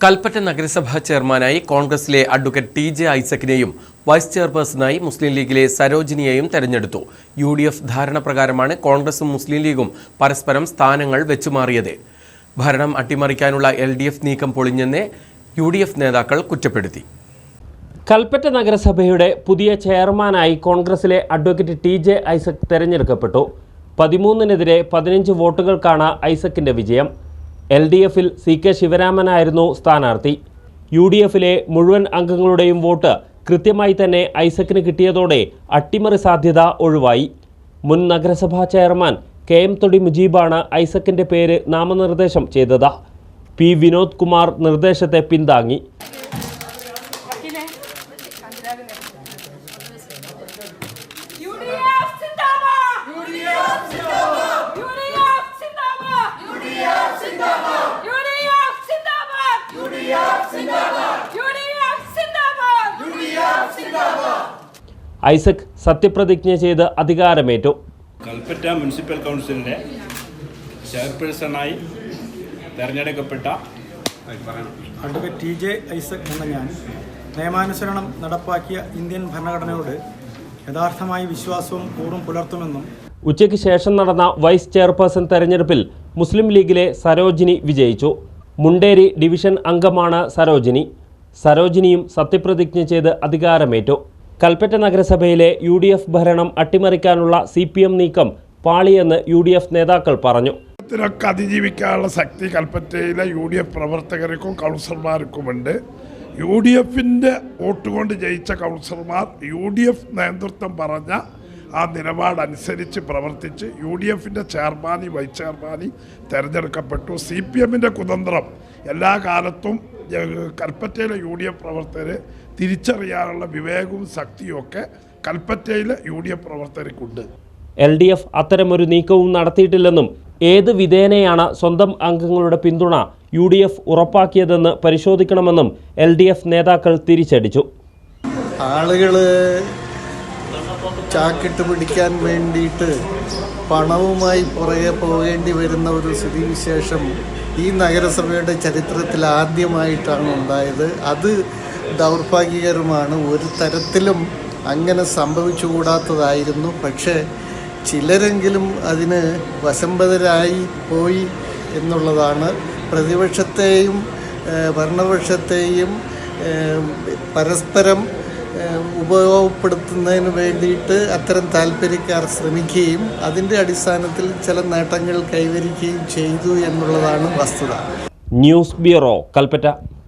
കൽപ്പറ്റ നഗരസഭാ ചെയർമാനായി കോൺഗ്രസിലെ അഡ്വക്കേറ്റ് ടി.ജെ. ഐസക്കിനെയും വൈസ് ചെയർപേഴ്സണായി മുസ്ലിം ലീഗിലെ സരോജിനിയെയും തെരഞ്ഞെടുത്തു. യു.ഡി.എഫ് ധാരണ പ്രകാരമാണ് കോൺഗ്രസും മുസ്ലിം ലീഗും പരസ്പരം സ്ഥാനങ്ങൾ വെച്ചുമാറിയത്. ഭരണം അട്ടിമറിക്കാനുള്ള എൽ.ഡി.എഫ് നീക്കം പൊളിഞ്ഞെന്ന് യു.ഡി.എഫ് നേതാക്കൾ കുറ്റപ്പെടുത്തി. കൽപ്പറ്റ നഗരസഭയുടെ പുതിയ ചെയർമാനായി കോൺഗ്രസിലെ അഡ്വക്കേറ്റ് ടി.ജെ. ഐസക് തെരഞ്ഞെടുക്കപ്പെട്ടു. 13-നെതിരെ 15 വോട്ടുകൾക്കാണ് ഐസക്കിന്റെ വിജയം. എൽ.ഡി.എഫിൽ സി.കെ. ശിവരാമനായിരുന്നു സ്ഥാനാർത്ഥി. യു.ഡി.എഫിലെ മുഴുവൻ അംഗങ്ങളുടെയും വോട്ട് കൃത്യമായി തന്നെ ഐസക്കിന് കിട്ടിയതോടെ അട്ടിമറി സാധ്യത ഒഴിവായി. മുൻ നഗരസഭാ ചെയർമാൻ കെ.എം. തൊടി മുജീബാണ് ഐസക്കിന്റെ പേര് നാമനിർദ്ദേശം ചെയ്തത്. പി. വിനോദ് കുമാർ നിർദ്ദേശത്തെ പിന്താങ്ങി. ഐസക് സത്യപ്രതിജ്ഞ ചെയ്ത് അധികാരമേറ്റു. കൽപ്പറ്റ മുനിസിപ്പൽ കൗൺസിലിൻ്റെ ചെയർപേഴ്സണായി തെരഞ്ഞെടുക്കപ്പെട്ട അഡ്വക്കേറ്റ് ടി.ജെ. ഐസക് എന്ന ഞാൻ നിയമാനുസരണം നടപ്പാക്കിയ ഇന്ത്യൻ ഭരണഘടനയോട് യഥാർത്ഥമായ വിശ്വാസവും കൂറും പുലർത്തുമെന്നും ഉച്ചയ്ക്ക് ശേഷം നടന്ന വൈസ് ചെയർപേഴ്സൺ തെരഞ്ഞെടുപ്പിൽ മുസ്ലിം ലീഗിലെ സരോജിനി വിജയിച്ചു. മുണ്ടേരി ഡിവിഷൻ അംഗമാണ് സരോജിനിയും സത്യപ്രതിജ്ഞ ചെയ്ത് അധികാരമേറ്റു. കൽപ്പറ്റ നഗരസഭയിലെ യു.ഡി.എഫ് ഭരണം അട്ടിമറിക്കാനുള്ള CPM നീക്കം പാളിയെന്ന് യു.ഡി.എഫ് നേതാക്കൾ പറഞ്ഞു. ൊക്കെ അതിജീവിക്കാനുള്ള ശക്തി കൽപ്പറ്റയിലെ യു.ഡി.എഫ് പ്രവർത്തകർക്കും കൗൺസിലർമാർക്കുമുണ്ട്. യു.ഡി.എഫിൻ്റെ വോട്ട് കൊണ്ട് ജയിച്ച കൗൺസിലർമാർ യു.ഡി.എഫ് നേതൃത്വം പറഞ്ഞ ആ നിലപാടനുസരിച്ച് പ്രവർത്തിച്ച് യു.ഡി.എഫിൻ്റെ ചെയർമാനി വൈസ് ചെയർമാനി തിരഞ്ഞെടുക്കപ്പെട്ടു. CPMൻ്റെ കുതന്ത്രം എല്ലാ കാലത്തും കൽപ്പറ്റയിലെ യു.ഡി.എഫ് പ്രവർത്തകരെ തിരിച്ചറിയാനുള്ള വിവേകവും ശക്തിയും ഒക്കെ കൽപ്പറ്റയിലെ യു.ഡി.എഫ് പ്രവർത്തകർക്കുണ്ട്. LDF അത്തരമൊരു നീക്കവും നടത്തിയിട്ടില്ലെന്നും ഏത് വിധേനയാണ് സ്വന്തം അംഗങ്ങളുടെ പിന്തുണ UDF ഉറപ്പാക്കിയതെന്ന് പരിശോധിക്കണമെന്നും LDF നേതാക്കൾ തിരിച്ചടിച്ചു. ആളുകൾ ചാക്കിട്ട് പിടിക്കാൻ വേണ്ടിയിട്ട് പണവുമായി പുറകെ പോകേണ്ടി വരുന്ന ഒരു സ്ഥിതിവിശേഷം ഈ നഗരസഭയുടെ ചരിത്രത്തിൽ ആദ്യമായിട്ടാണ് ഉണ്ടായത്. അത് ദൗർഭാഗ്യകരമാണ്. ഒരു തരത്തിലും അങ്ങനെ സംഭവിച്ചുകൂടാത്തതായിരുന്നു. പക്ഷേ ചിലരെങ്കിലും അതിന് വശംവദരായി പോയി എന്നുള്ളതാണ്. പ്രതിപക്ഷത്തെയും ഭരണപക്ഷത്തെയും പരസ്പരം ഉപയോഗപ്പെടുത്തുന്നതിന് വേണ്ടിയിട്ട് അത്തരം താല്പര്യക്കാർ ശ്രമിക്കുകയും അതിൻ്റെ അടിസ്ഥാനത്തിൽ ചില നേട്ടങ്ങൾ കൈവരിക്കുകയും ചെയ്തു എന്നുള്ളതാണ് വസ്തുത. News bureau, Kalpetta.